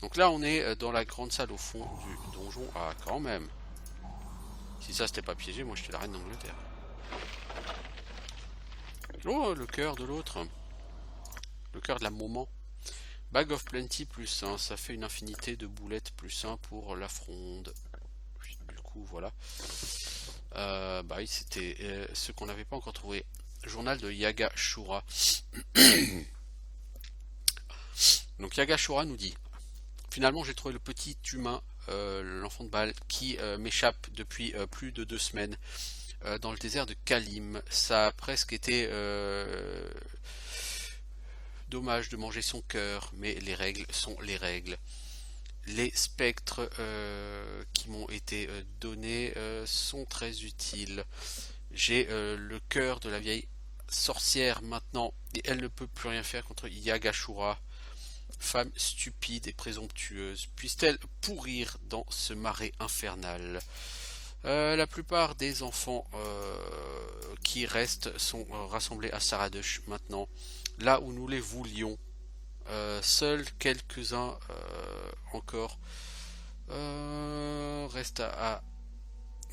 Donc là, on est dans la grande salle au fond du donjon. Ah, quand même. Si ça, c'était pas piégé, moi, j'étais la reine d'Angleterre. Oh, le cœur de l'autre. Le cœur de la moment. Bag of Plenty plus 1. Ça fait une infinité de boulettes plus 1 pour la fronde. Du coup, voilà. Bah oui, c'était ce qu'on n'avait pas encore trouvé. Journal de Yagashura. Donc Yagashura nous dit: finalement j'ai trouvé le petit humain, l'enfant de balle, qui m'échappe depuis plus de 2 semaines dans le désert de Kalim. Ça a presque été dommage de manger son cœur, mais les règles sont les règles. Les spectres qui m'ont été donnés sont très utiles. J'ai le cœur de la vieille sorcière maintenant, et elle ne peut plus rien faire contre Yagashura. Femme stupide et présomptueuse, puisse-t-elle pourrir dans ce marais infernal? La plupart des enfants qui restent sont rassemblés à Saradush maintenant, là où nous les voulions. Seuls quelques-uns encore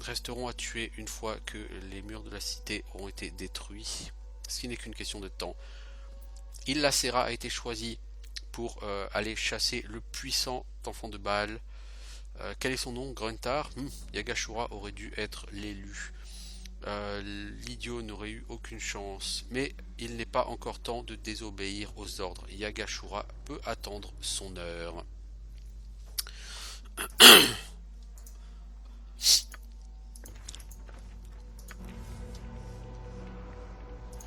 resteront à tuer une fois que les murs de la cité auront été détruits, ce qui n'est qu'une question de temps. Illacera a été choisi pour aller chasser le puissant enfant de Baal. Quel est son nom? Gruntar. Yagashura aurait dû être l'élu. L'idiot n'aurait eu aucune chance, mais il n'est pas encore temps de désobéir aux ordres. Yagashura peut attendre son heure.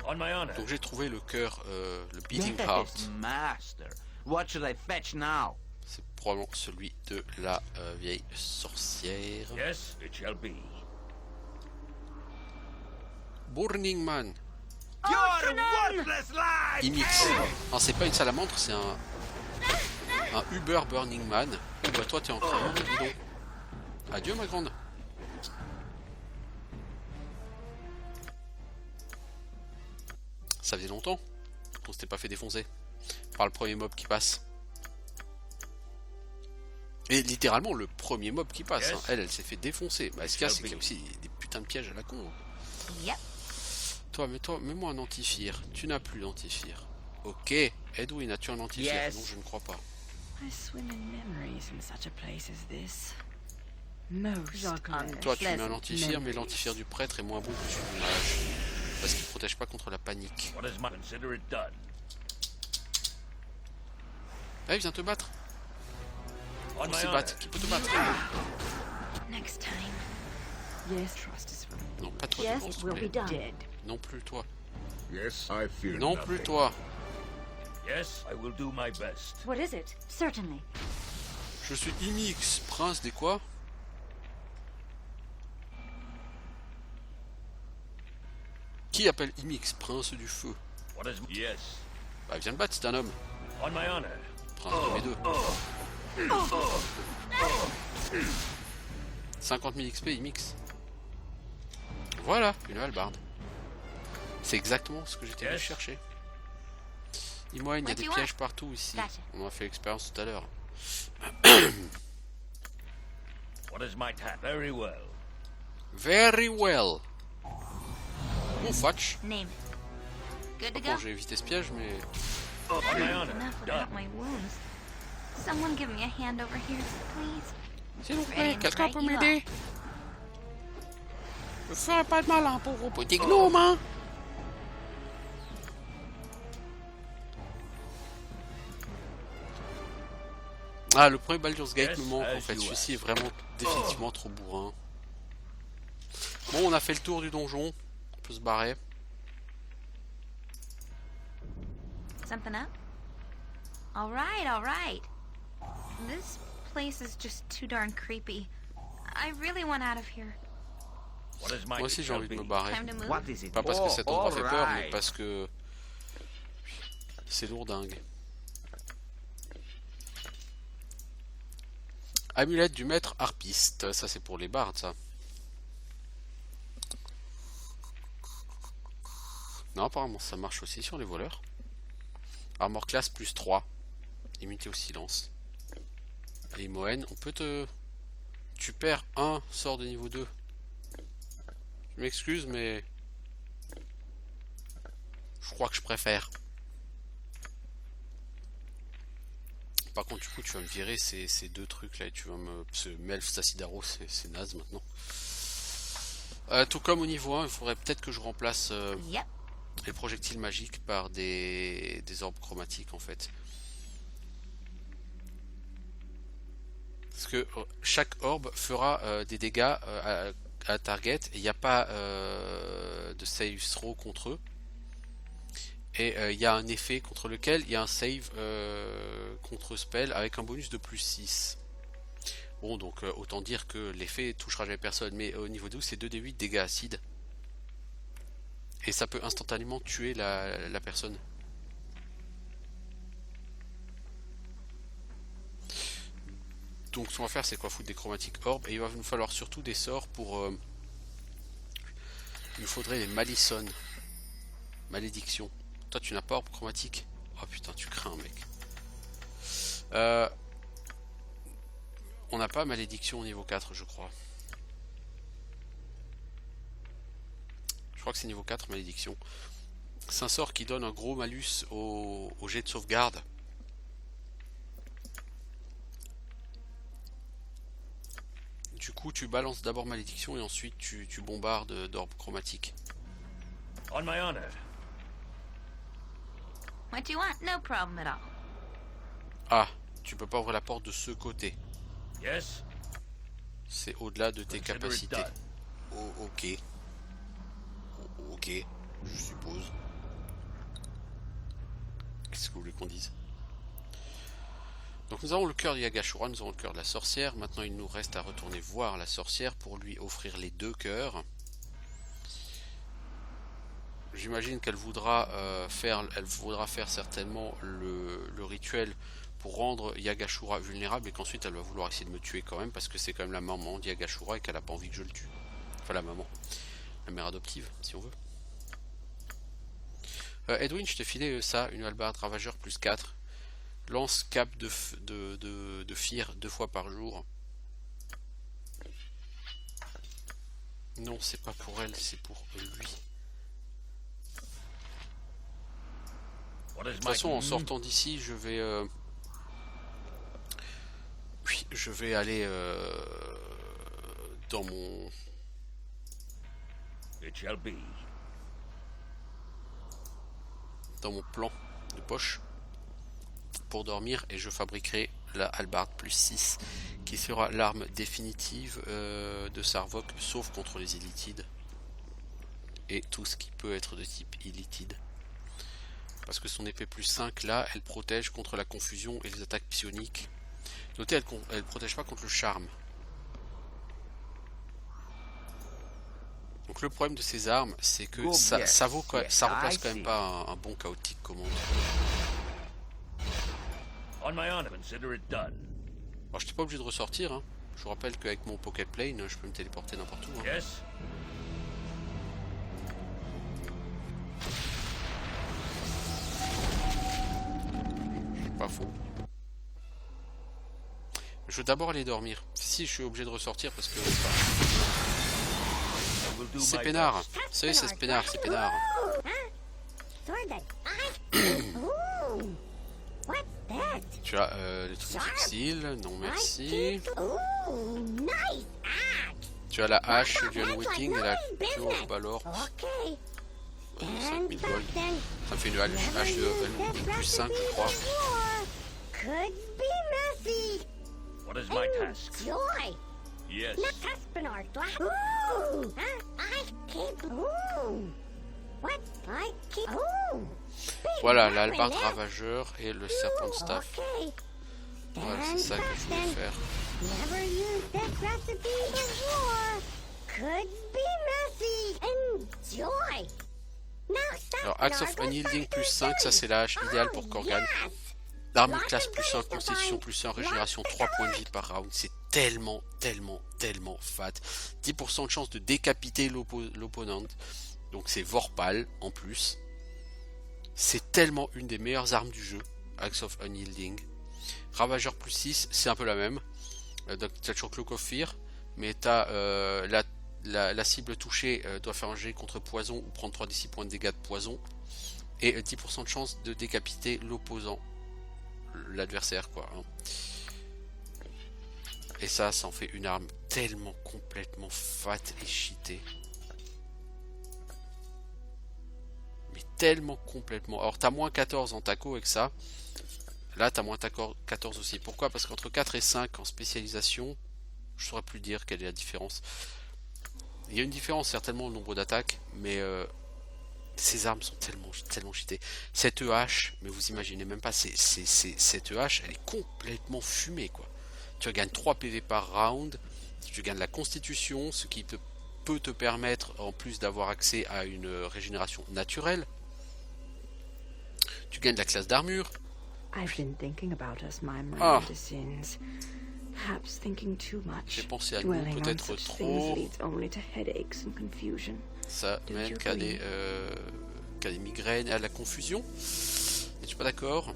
On my honor. Donc j'ai trouvé le cœur, le beating heart. Yes, master. What should I fetch now? C'est probablement celui de la vieille sorcière. Yes, it shall be. Burning Man. You're worthless lies! Imix. Non, c'est pas une salamandre, c'est un Uber Burning Man. Bah, toi, t'es en crayon, dis donc. Adieu, ma grande. Ça faisait longtemps qu'on s'était pas fait défoncer par le premier mob qui passe. Et littéralement le premier mob qui passe. Yes. Hein. Elle s'est fait défoncer. Bah, ce qu'il y a, c'est qu'il y a aussi des putains de pièges à la con. Hein. Yep. Mets-moi un antifire. Tu n'as plus d'antifire. Ok. Edwin, as-tu un antifire? Yes. Non, je ne crois pas. I swim in memories in such a place as this. Most Toi, tu mets un unpleasant antifire, mais memories. l'antifire du prêtre est moins bon que celui du mage. Parce qu'il protège pas contre la panique. What is my consider it done? Allez, viens te battre. On On my sait honor. battre. Qui peut te battre? Next time. Yes, trust is for Non, pas toi. Yes, devant, it s'il te will plaît. be done. dead. Non plus toi. Yes, I fear Non nothing. plus toi. Yes, I will do my best. What is it? Certainly. Je suis Imix, prince des quoi? Qui appelle Imix, prince du feu? What is yes? Bah viens le battre, c'est un homme. On my honor. Prince de mes deux. 50 000 XP, Imix. Voilà, une hallebarde. C'est exactement ce que j'étais venu Yes. chercher. Dis-moi, il y a What des do you pièges partout ici. Gotcha. On a fait l'expérience tout à l'heure. What is my task? Very well. Very well. Bon, Fatch. Name it. Good to Bon, go? j'ai évité ce piège, mais... On my honor. Enough Done. about my wounds. Someone give me a hand over here, please. S'il vous plaît, Ready to quelqu'un break peut you m'aider? Je ferai pas de mal hein, pour vos petits gnomes, hein. Ah, le premier Baldur's Gate Yes, me manque en as fait. you Celui-ci est vraiment définitivement trop bourrin. Bon, on a fait le tour du donjon. On peut se barrer. Something up? All right, all right. This place is just too darn creepy. I really want out of here. What is my Moi aussi j'ai envie de me barrer. Time to move? What is it? Pas parce que cet endroit fait peur, mais alright. parce que c'est lourdingue. Amulette du maître harpiste, ça c'est pour les bardes ça. Non, apparemment ça marche aussi sur les voleurs. Armor class plus 3. Immunité au silence. Et Moen, on peut te... Tu perds un sort de niveau 2. Je m'excuse mais... Je crois que je préfère. Par contre, du coup, tu vas me virer ces deux trucs là et tu vas me. Ce Melf Sassidaro, c'est naze maintenant. Tout comme au niveau 1, il faudrait peut-être que je remplace Yep. les projectiles magiques par des orbes chromatiques en fait. Parce que chaque orbe fera des dégâts à target et il n'y a pas de save throw contre eux. Et il y a un effet contre lequel il y a un save contre spell avec un bonus de plus 6. Bon, donc autant dire que l'effet touchera jamais personne. Mais au niveau 12, c'est 2d8 dégâts acides. Et ça peut instantanément tuer la personne. Donc ce qu'on va faire, c'est quoi? Foutre des chromatiques orbes. Et il va nous falloir surtout des sorts pour... il nous faudrait les malissons. Malédiction. Toi tu n'as pas orbe chromatique. Oh putain tu crains mec. On n'a pas malédiction au niveau 4 je crois. Je crois que c'est niveau 4 malédiction. C'est un sort qui donne un gros malus au jet de sauvegarde. Du coup tu balances d'abord malédiction et ensuite tu bombardes d'orbe chromatique. On my honor. What you want? No problem at all. Ah, tu peux pas ouvrir la porte de ce côté. Yes. C'est au-delà de tes Consider it capacités. done. Oh, ok. Oh, ok, je suppose. Qu'est-ce que vous voulez qu'on dise? Donc nous avons le cœur de Yagashura, nous avons le cœur de la sorcière. Maintenant il nous reste à retourner voir la sorcière pour lui offrir les deux cœurs. J'imagine qu'elle voudra faire certainement le rituel pour rendre Yagashura vulnérable et qu'ensuite elle va vouloir essayer de me tuer quand même parce que c'est quand même la maman de Yagashura et qu'elle a pas envie que je le tue. Enfin la maman, la mère adoptive si on veut. Edwin, je t'ai filé ça, une hallebarde ravageur plus 4. Lance cap de Fear 2 fois par jour. Non, c'est pas pour elle, c'est pour lui. What is De toute my façon, en sortant d'ici, je vais... Oui, je vais aller dans mon... It shall be. dans mon plan de poche pour dormir et je fabriquerai la hallebarde plus 6 qui sera l'arme définitive de Sarvok, sauf contre les illitides et tout ce qui peut être de type illitide, parce que son épée plus 5 là elle protège contre la confusion et les attaques psioniques. Notez, elle protège pas contre le charme. Donc le problème de ces armes, c'est que Good ça guess. vaut quand même, ça Yes, remplace I quand même see. pas un bon chaotique commande. On my honor, consider it done. Alors je n'étais pas obligé de ressortir, hein. Je vous rappelle qu'avec mon Pocket Plane, je peux me téléporter n'importe où. Hein. Yes? Pas faux. Je veux d'abord aller dormir. Si je suis obligé de ressortir parce que I will do c'est my peinard. best. Vous savez, c'est peinard, c'est peinard. Ooh, what's that? Tu as les trucs difficiles, non merci. Ooh, nice axe. Tu as la hache du Unwitting et la Cure Balor. Okay. 5000 gold. Something. Ça me fait une hache de Unwitting plus 5 je crois. Could be messy. What is my task? Joy. Yes. Cuspinor. Ooh. I keep. Ooh. What? I keep. Ooh. Voilà, la hallebarde ravageur et le serpent de staff. Okay. Voilà, c'est ça que je voulais faire. Never used that recipe before. Could be messy. Enjoy. Now stop. Alors, Axe of Unyielding plus 5, ça c'est la hache idéale pour Korgan. L'arme de classe plus 1, constitution plus 1, régénération 3 points de vie par round. C'est tellement fat. 10% de chance de décapiter l'opponent. Donc c'est Vorpal en plus. C'est tellement une des meilleures armes du jeu. Axe of Unyielding. Ravageur plus 6, c'est un peu la même. Donc t'as toujours Cloak of Fear. Mais t'as la cible touchée doit faire un jet contre poison ou prendre 3d6 points de dégâts de poison. Et 10% de chance de décapiter l'opposant. L'adversaire quoi. Hein. Et ça en fait une arme tellement complètement fat et cheatée. Mais tellement complètement. Alors t'as moins 14 en taco avec ça. Là t'as moins 14 aussi. Pourquoi? Parce qu'entre 4 et 5 en spécialisation, je saurais plus dire quelle est la différence. Il y a une différence certainement au nombre d'attaques, mais ces armes sont tellement cheatées. Cette EH, mais vous imaginez même pas, cette EH, elle est complètement fumée quoi. Tu gagnes 3 PV par round, tu gagnes la constitution, ce qui peut te permettre en plus d'avoir accès à une régénération naturelle. Tu gagnes la classe d'armure. I've been thinking about us, my Ah. minor sins. Perhaps thinking too much. J'ai pensé à nous Dwelling on peut-être such trop. things leads only to headaches and confusion. Ça Do mène you qu'à agree? des migraines et à la confusion. N'es-tu pas d'accord?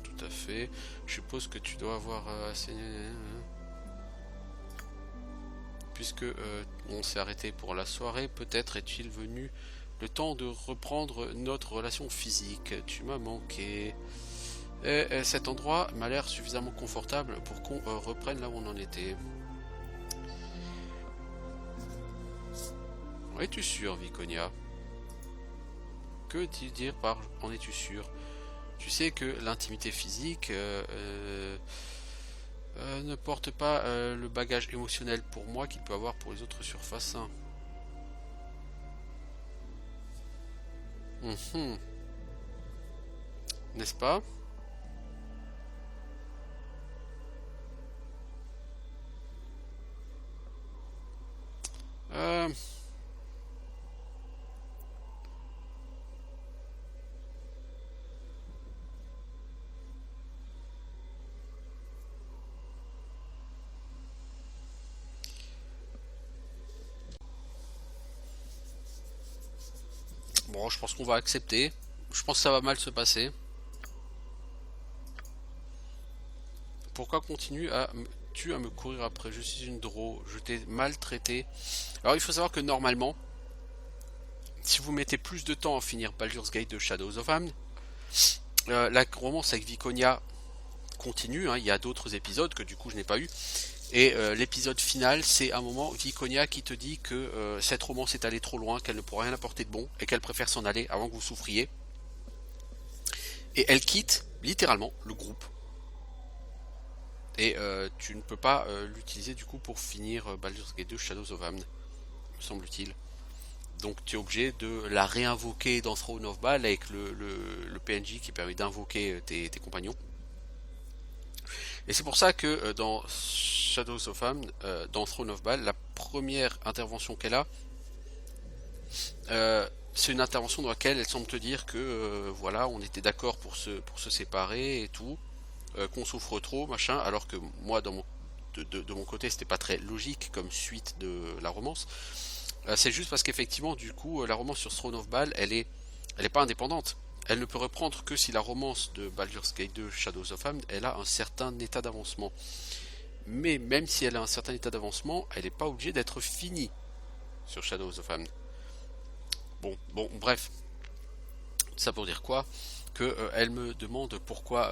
Tout à fait. Je suppose que tu dois avoir assez... Puisque on s'est arrêté pour la soirée, peut-être est-il venu le temps de reprendre notre relation physique. Tu m'as manqué. Cet endroit m'a l'air suffisamment confortable pour qu'on reprenne là où on en était. En es-tu sûr, Viconia? Que veux-tu dire par en es-tu sûr? Tu sais que l'intimité physique ne porte pas le bagage émotionnel pour moi qu'il peut avoir pour les autres surfaces. N'est-ce pas? Bon, je pense qu'on va accepter. Je pense que ça va mal se passer. Pourquoi tu à me courir après? Je suis une draw, je t'ai maltraité. Alors il faut savoir que normalement, si vous mettez plus de temps à finir Baldur's Gate de Shadows of Amn, la romance avec Viconia continue, hein, il y a d'autres épisodes que du coup je n'ai pas eu. Et l'épisode final, c'est un moment Viconia qui te dit que cette romance est allée trop loin, qu'elle ne pourra rien apporter de bon, et qu'elle préfère s'en aller avant que vous souffriez. Et elle quitte littéralement le groupe. Et tu ne peux pas l'utiliser du coup pour finir Baldur's Gate 2 Shadows of Amn, me semble-t-il. Donc tu es obligé de la réinvoquer dans Throne of Bhaal avec le PNJ qui permet d'invoquer tes compagnons. Et c'est pour ça que dans Shadows of Amn, dans Throne of Bhaal, la première intervention qu'elle a, c'est une intervention dans laquelle elle semble te dire que voilà, on était d'accord pour se séparer et tout, qu'on souffre trop, machin, alors que moi de mon côté c'était pas très logique comme suite de la romance. C'est juste parce qu'effectivement du coup la romance sur Throne of Bhaal elle est pas indépendante. Elle ne peut reprendre que si la romance de Baldur's Gate 2 Shadows of Amn elle a un certain état d'avancement. Mais même si elle a un certain état d'avancement, elle n'est pas obligée d'être finie sur Shadows of Amn. Bon, bref. Ça pour dire quoi? Que elle me demande pourquoi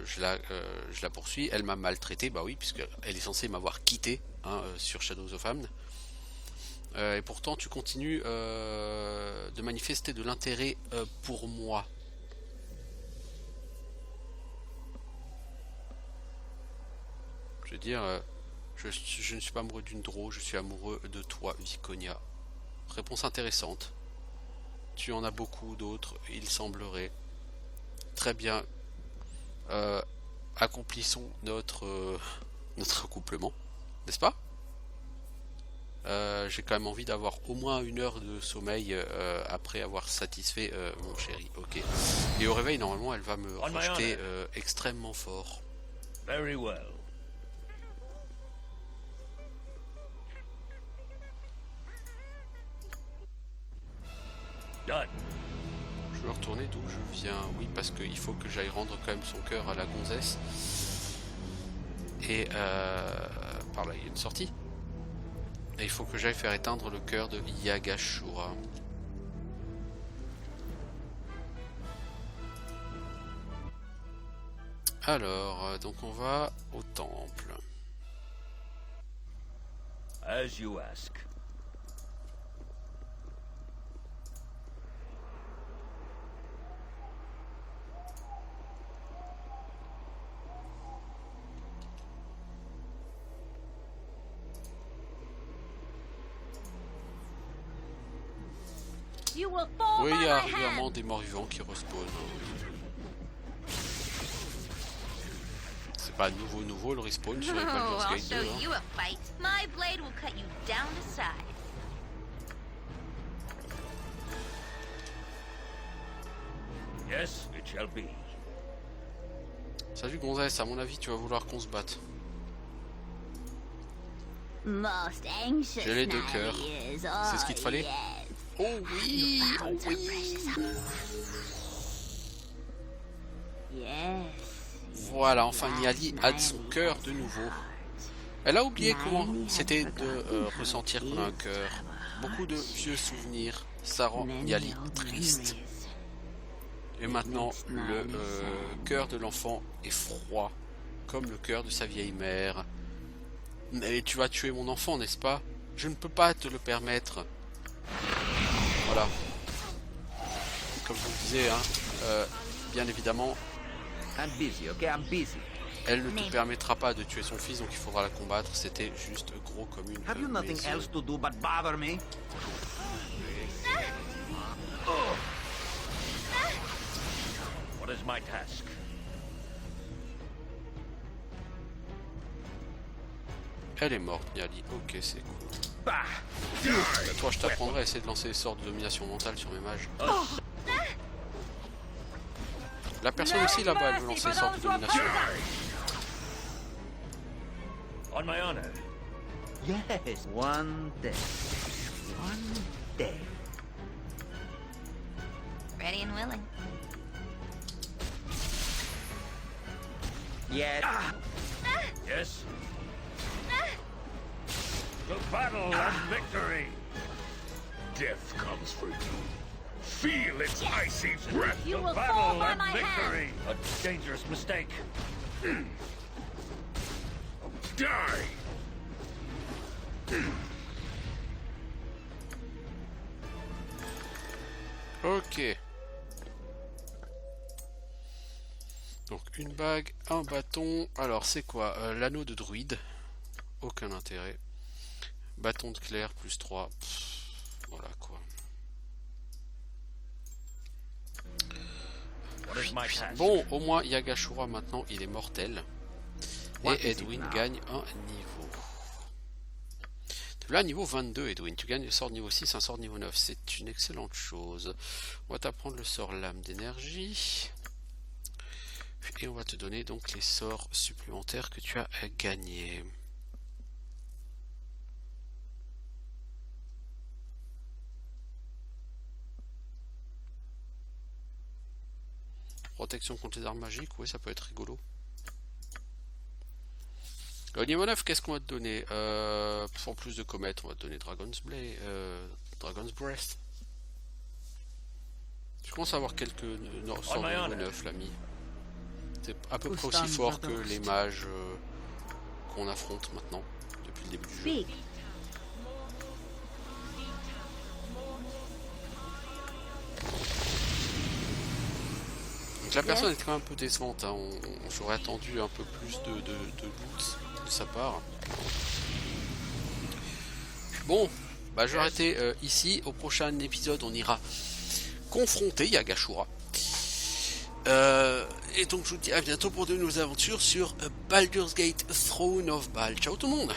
je la poursuis. Elle m'a maltraité, bah oui, puisqu'elle est censée m'avoir quitté sur Shadows of Amn. Et pourtant tu continues de manifester de l'intérêt pour moi. Je veux dire, je ne suis pas amoureux d'une draw, je suis amoureux de toi, Viconia. Réponse intéressante. Tu en as beaucoup d'autres, il semblerait. Très bien. Accomplissons notre accouplement, n'est-ce pas? J'ai quand même envie d'avoir au moins 1 heure de sommeil après avoir satisfait mon chéri. Ok. Et au réveil, normalement, elle va me rejeter extrêmement fort. Very well. Done. Je veux retourner d'où je viens. Oui, parce qu'il faut que j'aille rendre quand même son cœur à la gonzesse. Et par là, il y a une sortie. Et il faut que j'aille faire éteindre le cœur de Yagashura. Alors, donc on va au temple. As you ask. You will fall Oui, by il y a my régulièrement hand. des morts vivants qui respawnent. C'est pas nouveau le respawn sur les Oh, Baldur's I'll Gate show 2. Hein. you a fight. My blade will cut you down to size. Yes, it shall be. Salut gonzesse, à mon avis tu vas vouloir qu'on se batte. Most anxious J'ai les 2 now cœurs. he is. C'est ce qu'il te fallait? Yes. Oh oui, oh Found some oui. precious apple. Yes. Voilà, enfin Niali a de son cœur de nouveau. Elle a oublié comment c'était de ressentir qu'on a un cœur. Beaucoup de vieux souvenirs, ça rend Niali triste. Et maintenant, le cœur de l'enfant est froid, comme le cœur de sa vieille mère. Mais tu vas tuer mon enfant, n'est-ce pas? Je ne peux pas te le permettre. Voilà. Comme je vous le disais, hein, bien évidemment, I'm busy, okay? I'm busy. elle ne te permettra pas de tuer son fils, donc il faudra la combattre. C'était juste gros comme une Have you nothing maison. else to do but bother me? What is my task? Elle est morte, Niali. Ok, c'est cool. Bah! Bah, toi, je t'apprendrai à essayer de lancer des sorts de domination mentale sur mes mages. La personne aussi là-bas, elle veut lancer des sorts de domination. On my honor. Yes, one day. One day. Ready and willing. Yet. Yes? The battle and victory! Death comes for you. Feel its icy breath. You The will fall battle by and my hand. victory! A dangerous mistake. Die. Ok. Donc une bague, un bâton. Alors c'est quoi? L'anneau de druide. Aucun intérêt. Bâton de clair plus 3. Pff, voilà quoi. What is my task? Bon, au moins Yagashura maintenant il est mortel. What Et is it Edwin now? gagne un niveau. Là, niveau 22, Edwin, tu gagnes le sort niveau 6, un sort niveau 9. C'est une excellente chose. On va t'apprendre le sort lame d'énergie. Et on va te donner donc les sorts supplémentaires que tu as gagnés. Protection contre les armes magiques, oui, ça peut être rigolo. Au niveau 9, qu'est-ce qu'on va te donner? En plus de comète, on va te donner Dragon's Breath. Je commence à avoir quelques sorts de niveau 9, l'ami. C'est à peu près aussi fort que les mages qu'on affronte maintenant, depuis le début du jeu. Speak. Donc la personne est quand même un peu décevante, hein. J'aurais attendu un peu plus de loot de sa part. Bon, bah je vais arrêter ici. Au prochain épisode, on ira confronter Yagashura. Et donc je vous dis à bientôt pour de nouvelles aventures sur Baldur's Gate Throne of Baal. Ciao tout le monde!